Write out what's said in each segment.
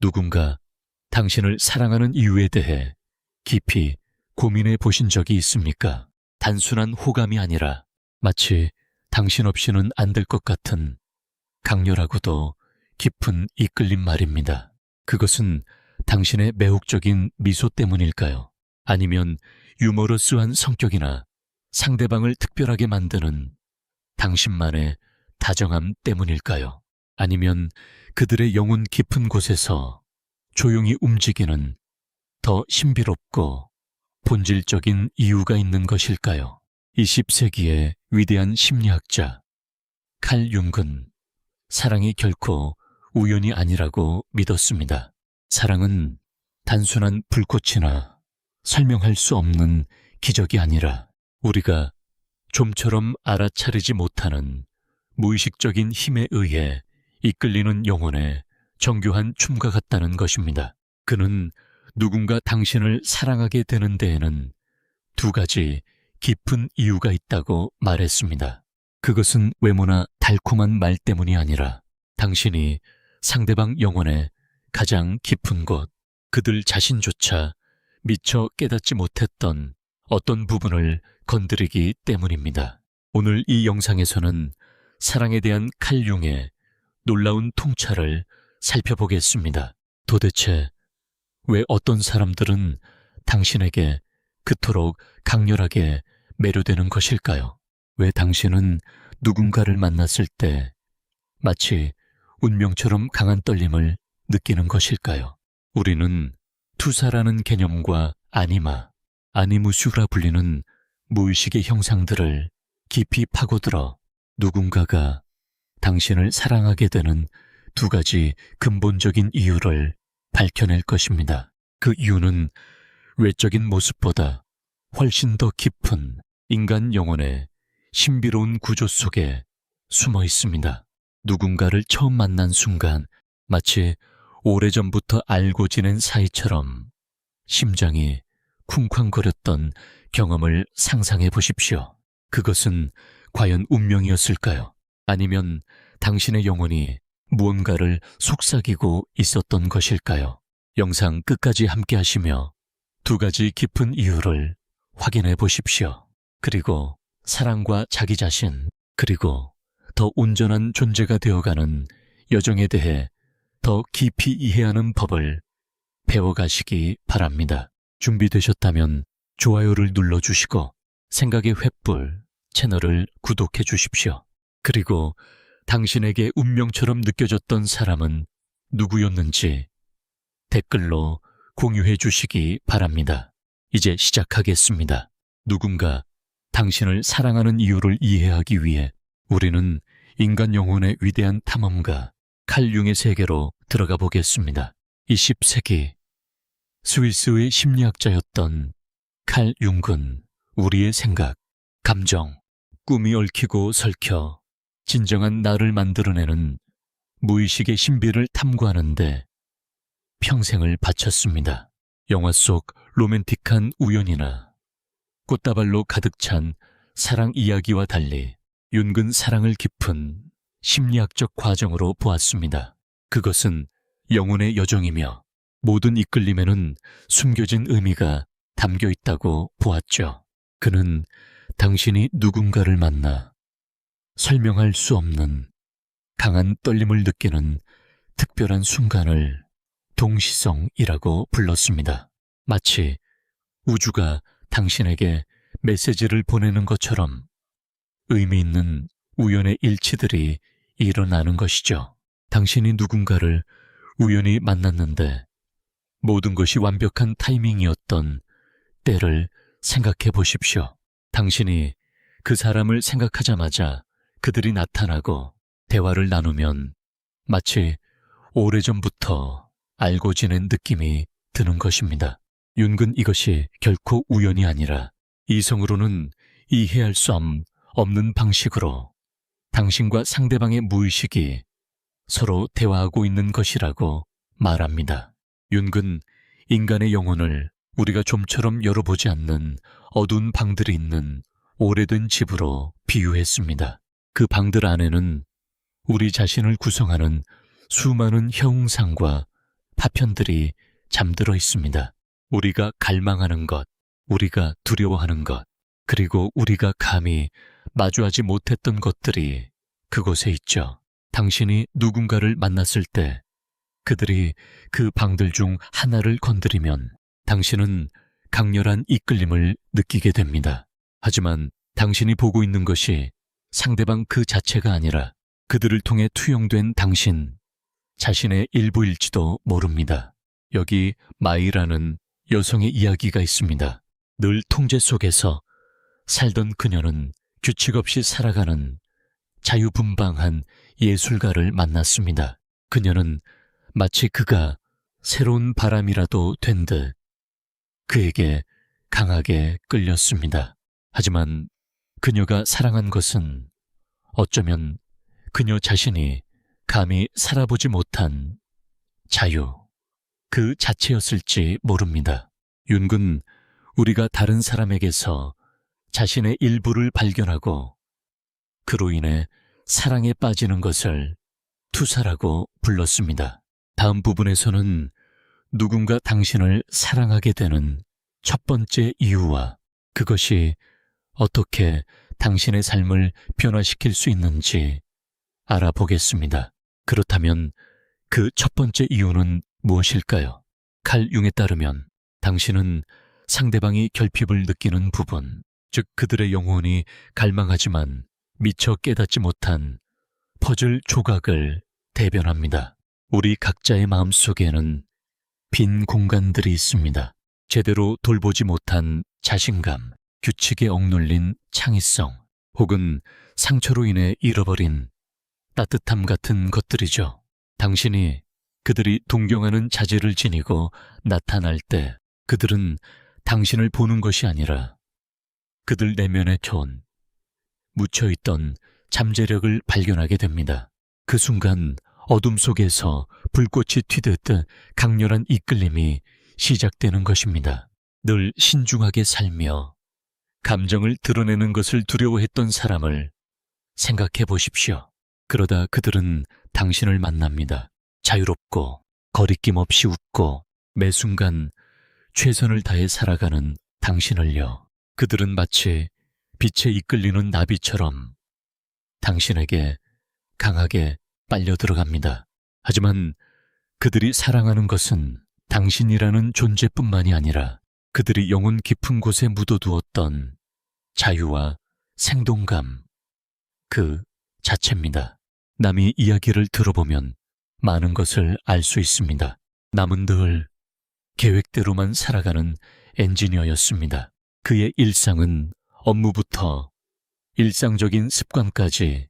누군가 당신을 사랑하는 이유에 대해 깊이 고민해 보신 적이 있습니까? 단순한 호감이 아니라 마치 당신 없이는 안 될 것 같은 강렬하고도 깊은 이끌림 말입니다. 그것은 당신의 매혹적인 미소 때문일까요? 아니면 유머러스한 성격이나 상대방을 특별하게 만드는 당신만의 다정함 때문일까요? 아니면 그들의 영혼 깊은 곳에서 조용히 움직이는 더 신비롭고 본질적인 이유가 있는 것일까요? 20세기의 위대한 심리학자 칼 융은 사랑이 결코 우연이 아니라고 믿었습니다. 사랑은 단순한 불꽃이나 설명할 수 없는 기적이 아니라 우리가 좀처럼 알아차리지 못하는 무의식적인 힘에 의해 이끌리는 영혼의 정교한 춤과 같다는 것입니다. 그는 누군가 당신을 사랑하게 되는 데에는 두 가지 깊은 이유가 있다고 말했습니다. 그것은 외모나 달콤한 말 때문이 아니라 당신이 상대방 영혼의 가장 깊은 곳, 그들 자신조차 미처 깨닫지 못했던 어떤 부분을 건드리기 때문입니다. 오늘 이 영상에서는 사랑에 대한 칼 융의 놀라운 통찰을 살펴보겠습니다. 도대체 왜 어떤 사람들은 당신에게 그토록 강렬하게 매료되는 것일까요? 왜 당신은 누군가를 만났을 때 마치 운명처럼 강한 떨림을 느끼는 것일까요? 우리는 투사라는 개념과 아니무슈라 불리는 무의식의 형상들을 깊이 파고들어 누군가가 당신을 사랑하게 되는 두 가지 근본적인 이유를 밝혀낼 것입니다. 그 이유는 외적인 모습보다 훨씬 더 깊은 인간 영혼의 신비로운 구조 속에 숨어 있습니다. 누군가를 처음 만난 순간 마치 오래전부터 알고 지낸 사이처럼 심장이 쿵쾅거렸던 경험을 상상해 보십시오. 그것은 과연 운명이었을까요? 아니면 당신의 영혼이 무언가를 속삭이고 있었던 것일까요? 영상 끝까지 함께 하시며 두 가지 깊은 이유를 확인해 보십시오. 그리고 사랑과 자기 자신, 그리고 더 온전한 존재가 되어가는 여정에 대해 더 깊이 이해하는 법을 배워가시기 바랍니다. 준비되셨다면 좋아요를 눌러주시고 생각의 횃불 채널을 구독해 주십시오. 그리고 당신에게 운명처럼 느껴졌던 사람은 누구였는지 댓글로 공유해 주시기 바랍니다. 이제 시작하겠습니다. 누군가 당신을 사랑하는 이유를 이해하기 위해 우리는 인간 영혼의 위대한 탐험가 칼 융의 세계로 들어가 보겠습니다. 20세기 스위스의 심리학자였던 칼 융은 우리의 생각, 감정, 꿈이 얽히고 설켜 진정한 나를 만들어내는 무의식의 신비를 탐구하는데 평생을 바쳤습니다. 영화 속 로맨틱한 우연이나 꽃다발로 가득 찬 사랑 이야기와 달리 융은 사랑을 깊은 심리학적 과정으로 보았습니다. 그것은 영혼의 여정이며 모든 이끌림에는 숨겨진 의미가 담겨 있다고 보았죠. 그는 당신이 누군가를 만나 설명할 수 없는 강한 떨림을 느끼는 특별한 순간을 동시성이라고 불렀습니다. 마치 우주가 당신에게 메시지를 보내는 것처럼 의미 있는 우연의 일치들이 일어나는 것이죠. 당신이 누군가를 우연히 만났는데 모든 것이 완벽한 타이밍이었던 때를 생각해 보십시오. 당신이 그 사람을 생각하자마자 그들이 나타나고 대화를 나누면 마치 오래전부터 알고 지낸 느낌이 드는 것입니다. 융은 이것이 결코 우연이 아니라 이성으로는 이해할 수 없는 방식으로 당신과 상대방의 무의식이 서로 대화하고 있는 것이라고 말합니다. 융은 인간의 영혼을 우리가 좀처럼 열어보지 않는 어두운 방들이 있는 오래된 집으로 비유했습니다. 그 방들 안에는 우리 자신을 구성하는 수많은 형상과 파편들이 잠들어 있습니다. 우리가 갈망하는 것, 우리가 두려워하는 것, 그리고 우리가 감히 마주하지 못했던 것들이 그곳에 있죠. 당신이 누군가를 만났을 때 그들이 그 방들 중 하나를 건드리면 당신은 강렬한 이끌림을 느끼게 됩니다. 하지만 당신이 보고 있는 것이 상대방 그 자체가 아니라 그들을 통해 투영된 당신 자신의 일부일지도 모릅니다. 여기 마이라는 여성의 이야기가 있습니다. 늘 통제 속에서 살던 그녀는 규칙 없이 살아가는 자유분방한 예술가를 만났습니다. 그녀는 마치 그가 새로운 바람이라도 된 듯 그에게 강하게 끌렸습니다. 하지만 그녀가 사랑한 것은 어쩌면 그녀 자신이 감히 살아보지 못한 자유, 그 자체였을지 모릅니다. 윤군, 우리가 다른 사람에게서 자신의 일부를 발견하고 그로 인해 사랑에 빠지는 것을 투사라고 불렀습니다. 다음 부분에서는 누군가 당신을 사랑하게 되는 첫 번째 이유와 그것이 어떻게 당신의 삶을 변화시킬 수 있는지 알아보겠습니다. 그렇다면 그 첫 번째 이유는 무엇일까요? 칼 융에 따르면 당신은 상대방이 결핍을 느끼는 부분, 즉 그들의 영혼이 갈망하지만 미처 깨닫지 못한 퍼즐 조각을 대변합니다. 우리 각자의 마음속에는 빈 공간들이 있습니다. 제대로 돌보지 못한 자신감, 규칙에 억눌린 창의성, 혹은 상처로 인해 잃어버린 따뜻함 같은 것들이죠. 당신이 그들이 동경하는 자질을 지니고 나타날 때 그들은 당신을 보는 것이 아니라 그들 내면의 전, 묻혀있던 잠재력을 발견하게 됩니다. 그 순간 어둠 속에서 불꽃이 튀듯 강렬한 이끌림이 시작되는 것입니다. 늘 신중하게 살며 감정을 드러내는 것을 두려워했던 사람을 생각해 보십시오. 그러다 그들은 당신을 만납니다. 자유롭고 거리낌 없이 웃고 매 순간 최선을 다해 살아가는 당신을요. 그들은 마치 빛에 이끌리는 나비처럼 당신에게 강하게 빨려 들어갑니다. 하지만 그들이 사랑하는 것은 당신이라는 존재뿐만이 아니라 그들이 영혼 깊은 곳에 묻어두었던 자유와 생동감, 그 자체입니다. 남이 이야기를 들어보면 많은 것을 알 수 있습니다. 남은 늘 계획대로만 살아가는 엔지니어였습니다. 그의 일상은 업무부터 일상적인 습관까지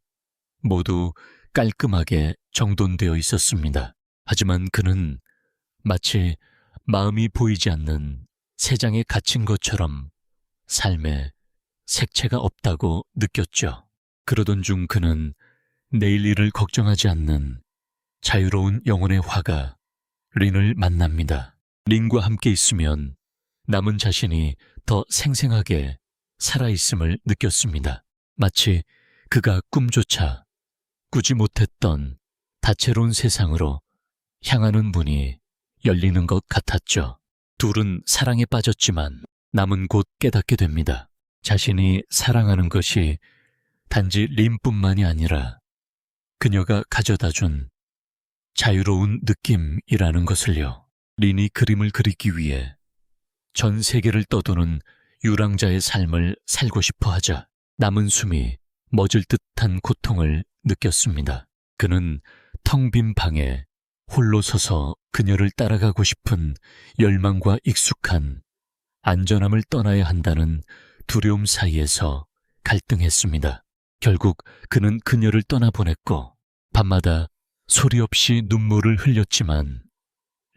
모두 깔끔하게 정돈되어 있었습니다. 하지만 그는 마치 마음이 보이지 않는 새 장에 갇힌 것처럼 삶에 색채가 없다고 느꼈죠. 그러던 중 그는 내일 일을 걱정하지 않는 자유로운 영혼의 화가 린을 만납니다. 린과 함께 있으면 남은 자신이 더 생생하게 살아있음을 느꼈습니다. 마치 그가 꿈조차 꾸지 못했던 다채로운 세상으로 향하는 문이 열리는 것 같았죠. 둘은 사랑에 빠졌지만 남은 곧 깨닫게 됩니다. 자신이 사랑하는 것이 단지 린뿐만이 아니라 그녀가 가져다준 자유로운 느낌이라는 것을요. 린이 그림을 그리기 위해 전 세계를 떠도는 유랑자의 삶을 살고 싶어 하자 남은 숨이 멎을 듯한 고통을 느꼈습니다. 그는 텅 빈 방에 홀로 서서 그녀를 따라가고 싶은 열망과 익숙한 안전함을 떠나야 한다는 두려움 사이에서 갈등했습니다. 결국 그는 그녀를 떠나보냈고 밤마다 소리 없이 눈물을 흘렸지만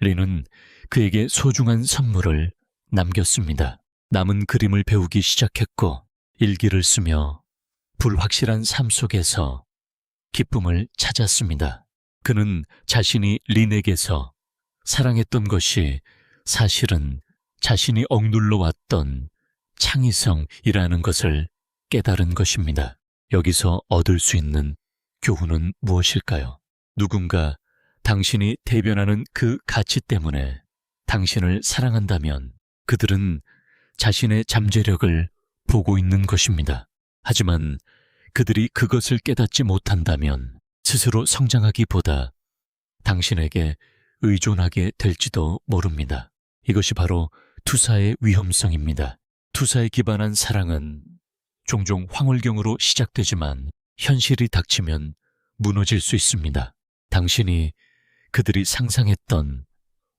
린은 그에게 소중한 선물을 남겼습니다. 남은 그림을 배우기 시작했고 일기를 쓰며 불확실한 삶 속에서 기쁨을 찾았습니다. 그는 자신이 린에게서 사랑했던 것이 사실은 자신이 억눌러 왔던 창의성이라는 것을 깨달은 것입니다. 여기서 얻을 수 있는 교훈은 무엇일까요? 누군가 당신이 대변하는 그 가치 때문에 당신을 사랑한다면 그들은 자신의 잠재력을 보고 있는 것입니다. 하지만 그들이 그것을 깨닫지 못한다면 스스로 성장하기보다 당신에게 의존하게 될지도 모릅니다. 이것이 바로 투사의 위험성입니다. 투사에 기반한 사랑은 종종 황홀경으로 시작되지만 현실이 닥치면 무너질 수 있습니다. 당신이 그들이 상상했던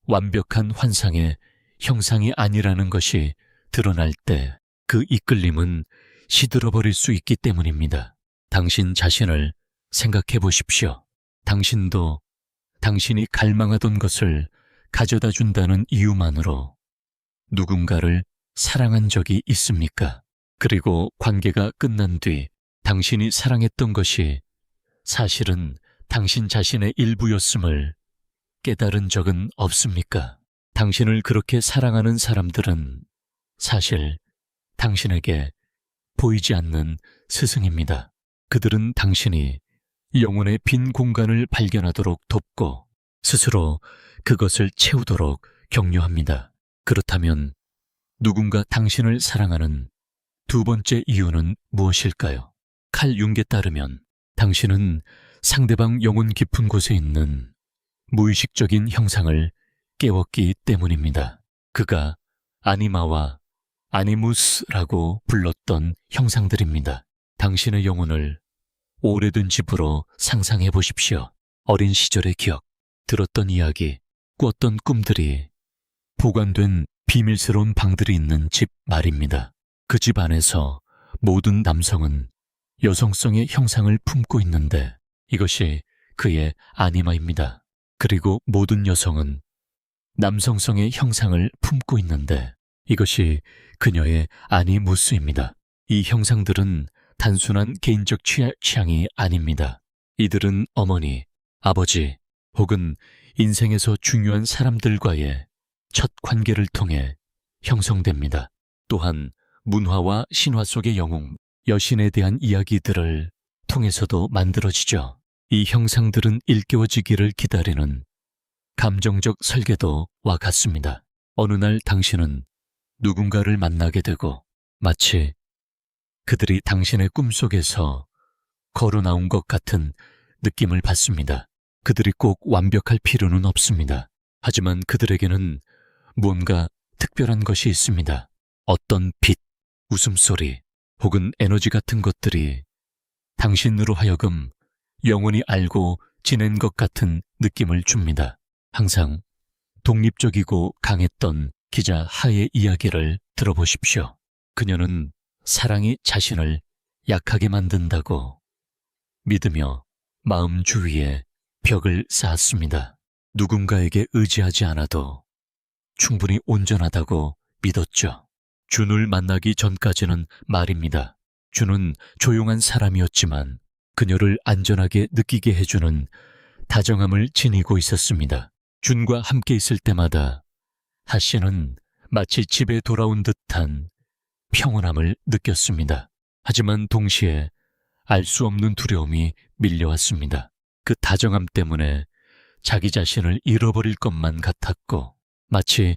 완벽한 환상의 형상이 아니라는 것이 드러날 때 그 이끌림은 시들어버릴 수 있기 때문입니다. 당신 자신을 생각해 보십시오. 당신도 당신이 갈망하던 것을 가져다 준다는 이유만으로 누군가를 사랑한 적이 있습니까? 그리고 관계가 끝난 뒤 당신이 사랑했던 것이 사실은 당신 자신의 일부였음을 깨달은 적은 없습니까? 당신을 그렇게 사랑하는 사람들은 사실 당신에게 보이지 않는 스승입니다. 그들은 당신이 영혼의 빈 공간을 발견하도록 돕고 스스로 그것을 채우도록 격려합니다. 그렇다면 누군가 당신을 사랑하는 두 번째 이유는 무엇일까요? 칼 융에 따르면 당신은 상대방 영혼 깊은 곳에 있는 무의식적인 형상을 깨웠기 때문입니다. 그가 아니마와 아니무스라고 불렀던 형상들입니다. 당신의 영혼을 오래된 집으로 상상해 보십시오. 어린 시절의 기억, 들었던 이야기, 꾸었던 꿈들이 보관된 비밀스러운 방들이 있는 집 말입니다. 그 집 안에서 모든 남성은 여성성의 형상을 품고 있는데 이것이 그의 아니마입니다. 그리고 모든 여성은 남성성의 형상을 품고 있는데 이것이 그녀의 아니무스입니다. 이 형상들은 단순한 개인적 취향이 아닙니다. 이들은 어머니, 아버지 혹은 인생에서 중요한 사람들과의 첫 관계를 통해 형성됩니다. 또한 문화와 신화 속의 영웅, 여신에 대한 이야기들을 통해서도 만들어지죠. 이 형상들은 일깨워지기를 기다리는 감정적 설계도와 같습니다. 어느 날 당신은 누군가를 만나게 되고 마치 그들이 당신의 꿈속에서 걸어 나온 것 같은 느낌을 받습니다. 그들이 꼭 완벽할 필요는 없습니다. 하지만 그들에게는 무언가 특별한 것이 있습니다. 어떤 빛, 웃음소리 혹은 에너지 같은 것들이 당신으로 하여금 영원히 알고 지낸 것 같은 느낌을 줍니다. 항상 독립적이고 강했던 기자 하의 이야기를 들어보십시오. 그녀는 사랑이 자신을 약하게 만든다고 믿으며 마음 주위에 벽을 쌓았습니다. 누군가에게 의지하지 않아도 충분히 온전하다고 믿었죠. 준을 만나기 전까지는 말입니다. 준은 조용한 사람이었지만 그녀를 안전하게 느끼게 해주는 다정함을 지니고 있었습니다. 준과 함께 있을 때마다 하씨는 마치 집에 돌아온 듯한 평온함을 느꼈습니다. 하지만 동시에 알 수 없는 두려움이 밀려왔습니다. 그 다정함 때문에 자기 자신을 잃어버릴 것만 같았고 마치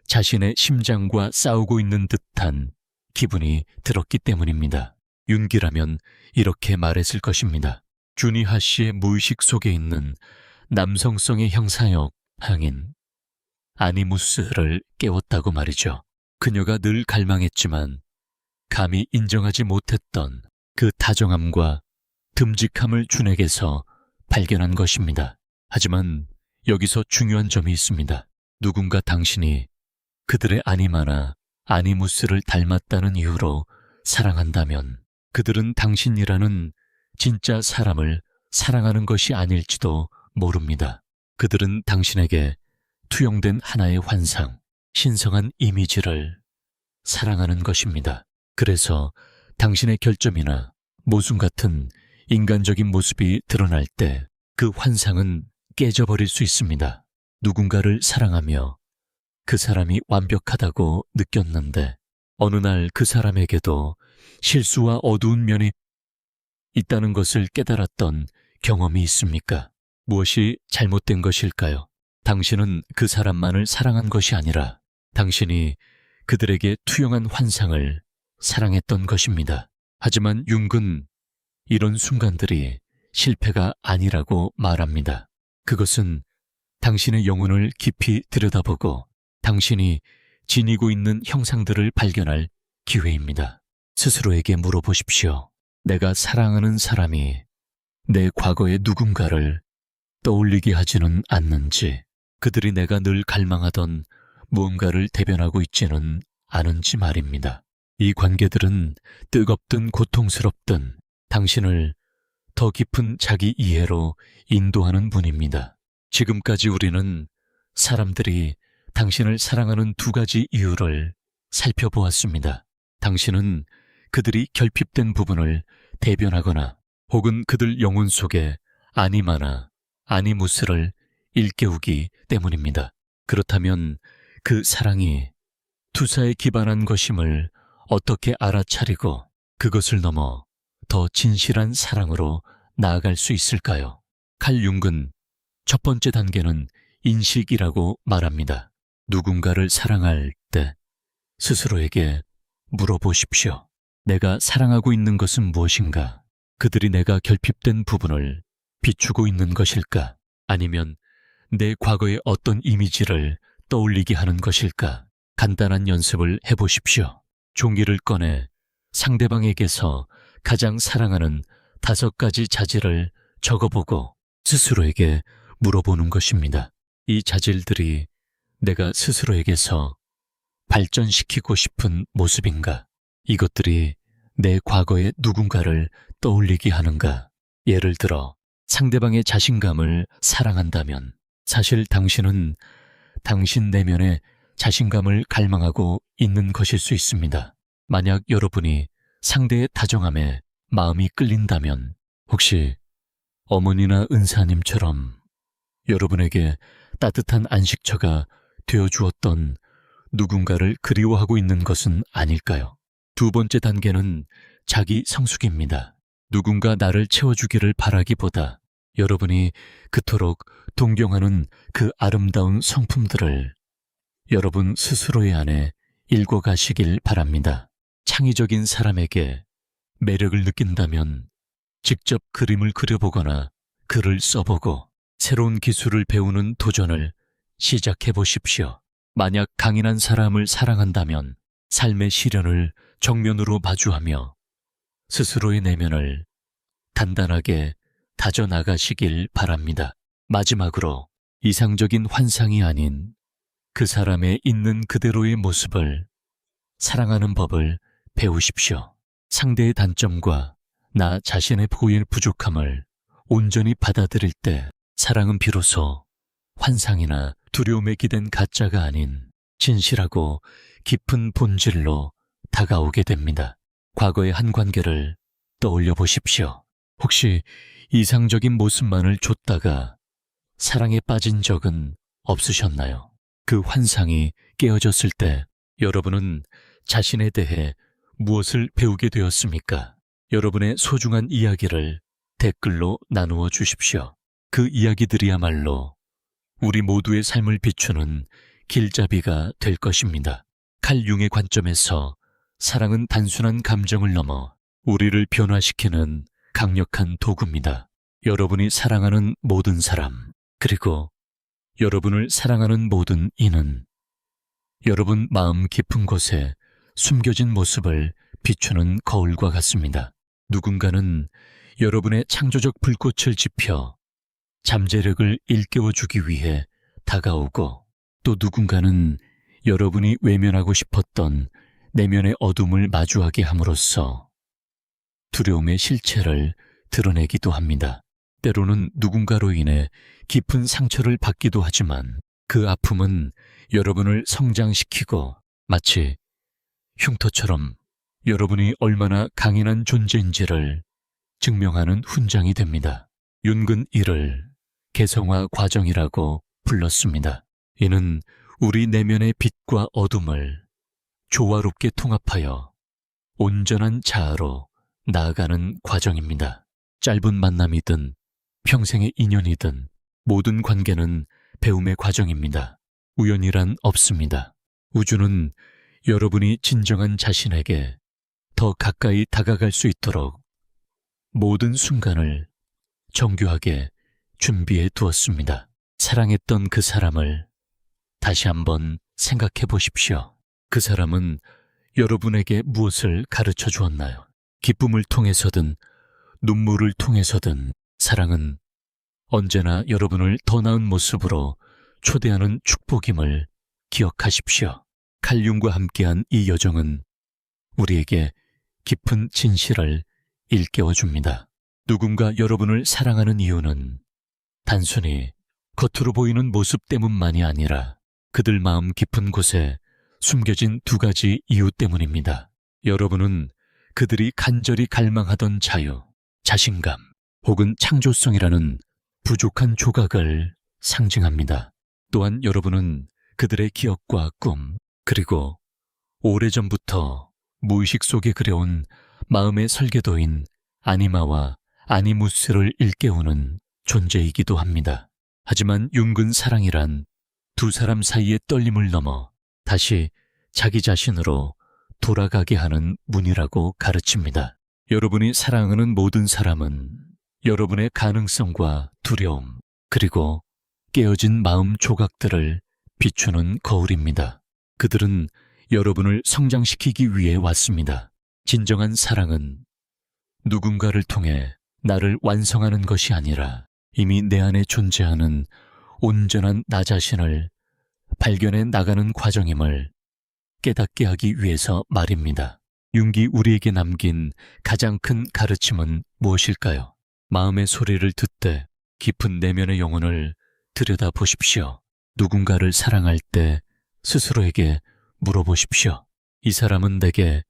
자신의 심장과 싸우고 있는 듯한 기분이 들었기 때문입니다. 윤기라면 이렇게 말했을 것입니다. 준이 하씨의 무의식 속에 있는 남성성의 형상역 향인 아니무스를 깨웠다고 말이죠. 그녀가 늘 갈망했지만 감히 인정하지 못했던 그 다정함과 듬직함을 준에게서 발견한 것입니다. 하지만 여기서 중요한 점이 있습니다. 누군가 당신이 그들의 아니마나 아니무스를 닮았다는 이유로 사랑한다면 그들은 당신이라는 진짜 사람을 사랑하는 것이 아닐지도 모릅니다. 그들은 당신에게 투영된 하나의 환상, 신성한 이미지를 사랑하는 것입니다. 그래서 당신의 결점이나 모순 같은 인간적인 모습이 드러날 때 그 환상은 깨져버릴 수 있습니다. 누군가를 사랑하며 그 사람이 완벽하다고 느꼈는데 어느 날 그 사람에게도 실수와 어두운 면이 있다는 것을 깨달았던 경험이 있습니까? 무엇이 잘못된 것일까요? 당신은 그 사람만을 사랑한 것이 아니라 당신이 그들에게 투영한 환상을 사랑했던 것입니다. 하지만 융은 이런 순간들이 실패가 아니라고 말합니다. 그것은 당신의 영혼을 깊이 들여다보고 당신이 지니고 있는 형상들을 발견할 기회입니다. 스스로에게 물어보십시오. 내가 사랑하는 사람이 내 과거의 누군가를 떠올리게 하지는 않는지, 그들이 내가 늘 갈망하던 무언가를 대변하고 있지는 않은지 말입니다. 이 관계들은 뜨겁든 고통스럽든 당신을 더 깊은 자기 이해로 인도하는 분입니다. 지금까지 우리는 사람들이 당신을 사랑하는 두 가지 이유를 살펴보았습니다. 당신은 그들이 결핍된 부분을 대변하거나 혹은 그들 영혼 속에 아니마나 아니무스를 일깨우기 때문입니다. 그렇다면 그 사랑이 투사에 기반한 것임을 어떻게 알아차리고 그것을 넘어 더 진실한 사랑으로 나아갈 수 있을까요? 칼 융은 첫 번째 단계는 인식이라고 말합니다. 누군가를 사랑할 때 스스로에게 물어보십시오. 내가 사랑하고 있는 것은 무엇인가? 그들이 내가 결핍된 부분을 비추고 있는 것일까? 아니면 내 과거의 어떤 이미지를 떠올리게 하는 것일까? 간단한 연습을 해보십시오. 종이를 꺼내 상대방에게서 가장 사랑하는 5가지 자질을 적어보고 스스로에게 물어보는 것입니다. 이 자질들이 내가 스스로에게서 발전시키고 싶은 모습인가? 이것들이 내 과거의 누군가를 떠올리게 하는가? 예를 들어 상대방의 자신감을 사랑한다면 사실 당신은 당신 내면의 자신감을 갈망하고 있는 것일 수 있습니다. 만약 여러분이 상대의 다정함에 마음이 끌린다면 혹시 어머니나 은사님처럼 여러분에게 따뜻한 안식처가 되어주었던 누군가를 그리워하고 있는 것은 아닐까요? 두 번째 단계는 자기 성숙입니다. 누군가 나를 채워주기를 바라기보다 여러분이 그토록 동경하는 그 아름다운 성품들을 여러분 스스로의 안에 읽어가시길 바랍니다. 창의적인 사람에게 매력을 느낀다면 직접 그림을 그려보거나 글을 써보고 새로운 기술을 배우는 도전을 시작해 보십시오. 만약 강인한 사람을 사랑한다면 삶의 시련을 정면으로 마주하며 스스로의 내면을 단단하게 다져나가시길 바랍니다. 마지막으로 이상적인 환상이 아닌 그 사람의 있는 그대로의 모습을 사랑하는 법을 배우십시오. 상대의 단점과 나 자신의 보일 부족함을 온전히 받아들일 때 사랑은 비로소 환상이나 두려움에 기댄 가짜가 아닌 진실하고 깊은 본질로 다가오게 됩니다. 과거의 한 관계를 떠올려 보십시오. 혹시 이상적인 모습만을 줬다가 사랑에 빠진 적은 없으셨나요? 그 환상이 깨어졌을 때 여러분은 자신에 대해 무엇을 배우게 되었습니까? 여러분의 소중한 이야기를 댓글로 나누어 주십시오. 그 이야기들이야말로 우리 모두의 삶을 비추는 길잡이가 될 것입니다. 칼 융의 관점에서 사랑은 단순한 감정을 넘어 우리를 변화시키는 강력한 도구입니다. 여러분이 사랑하는 모든 사람, 그리고 여러분을 사랑하는 모든 이는 여러분 마음 깊은 곳에 숨겨진 모습을 비추는 거울과 같습니다. 누군가는 여러분의 창조적 불꽃을 지펴 잠재력을 일깨워주기 위해 다가오고 또 누군가는 여러분이 외면하고 싶었던 내면의 어둠을 마주하게 함으로써 두려움의 실체를 드러내기도 합니다. 때로는 누군가로 인해 깊은 상처를 받기도 하지만 그 아픔은 여러분을 성장시키고 마치 흉터처럼 여러분이 얼마나 강인한 존재인지를 증명하는 훈장이 됩니다. 융은 이를 개성화 과정이라고 불렀습니다. 이는 우리 내면의 빛과 어둠을 조화롭게 통합하여 온전한 자아로 나아가는 과정입니다. 짧은 만남이든 평생의 인연이든 모든 관계는 배움의 과정입니다. 우연이란 없습니다. 우주는 여러분이 진정한 자신에게 더 가까이 다가갈 수 있도록 모든 순간을 정교하게 준비해 두었습니다. 사랑했던 그 사람을 다시 한번 생각해 보십시오. 그 사람은 여러분에게 무엇을 가르쳐 주었나요? 기쁨을 통해서든 눈물을 통해서든 사랑은 언제나 여러분을 더 나은 모습으로 초대하는 축복임을 기억하십시오. 칼륨과 함께한 이 여정은 우리에게 깊은 진실을 일깨워줍니다. 누군가 여러분을 사랑하는 이유는 단순히 겉으로 보이는 모습 때문만이 아니라 그들 마음 깊은 곳에 숨겨진 두 가지 이유 때문입니다. 여러분은 그들이 간절히 갈망하던 자유, 자신감, 혹은 창조성이라는 부족한 조각을 상징합니다. 또한 여러분은 그들의 기억과 꿈, 그리고 오래전부터 무의식 속에 그려온 마음의 설계도인 아니마와 아니무스를 일깨우는 존재이기도 합니다. 하지만 윤근 사랑이란 두 사람 사이의 떨림을 넘어 다시 자기 자신으로 돌아가게 하는 문이라고 가르칩니다. 여러분이 사랑하는 모든 사람은 여러분의 가능성과 두려움, 그리고 깨어진 마음 조각들을 비추는 거울입니다. 그들은 여러분을 성장시키기 위해 왔습니다. 진정한 사랑은 누군가를 통해 나를 완성하는 것이 아니라 이미 내 안에 존재하는 온전한 나 자신을 발견해 나가는 과정임을 깨닫게 하기 위해서 말입니다. 융기 우리에게 남긴 가장 큰 가르침은 무엇일까요? 마음의 소리를 듣되 깊은 내면의 영혼을 들여다보십시오. 누군가를 사랑할 때 스스로에게 물어보십시오. 이 사람은 내게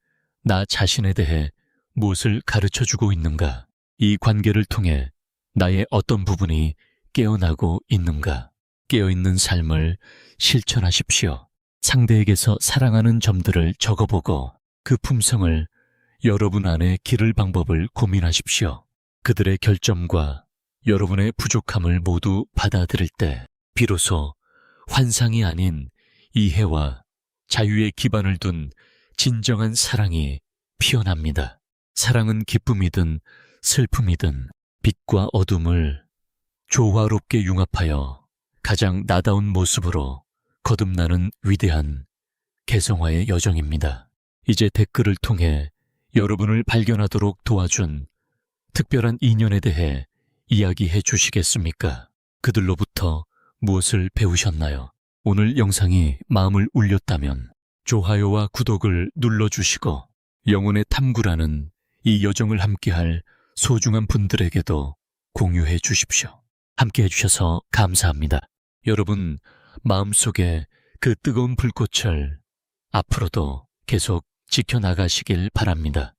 나 자신에 대해 무엇을 가르쳐주고 있는가? 이 관계를 통해 나의 어떤 부분이 깨어나고 있는가? 깨어있는 삶을 실천하십시오. 상대에게서 사랑하는 점들을 적어보고 그 품성을 여러분 안에 기를 방법을 고민하십시오. 그들의 결점과 여러분의 부족함을 모두 받아들일 때 비로소 환상이 아닌 이해와 자유의 기반을 둔 진정한 사랑이 피어납니다. 사랑은 기쁨이든 슬픔이든 빛과 어둠을 조화롭게 융합하여 가장 나다운 모습으로 거듭나는 위대한 개성화의 여정입니다. 이제 댓글을 통해 여러분을 발견하도록 도와준 특별한 인연에 대해 이야기해 주시겠습니까? 그들로부터 무엇을 배우셨나요? 오늘 영상이 마음을 울렸다면 좋아요와 구독을 눌러주시고 영혼의 탐구라는 이 여정을 함께할 소중한 분들에게도 공유해 주십시오. 함께해 주셔서 감사합니다. 여러분 마음속에 그 뜨거운 불꽃을 앞으로도 계속 지켜나가시길 바랍니다.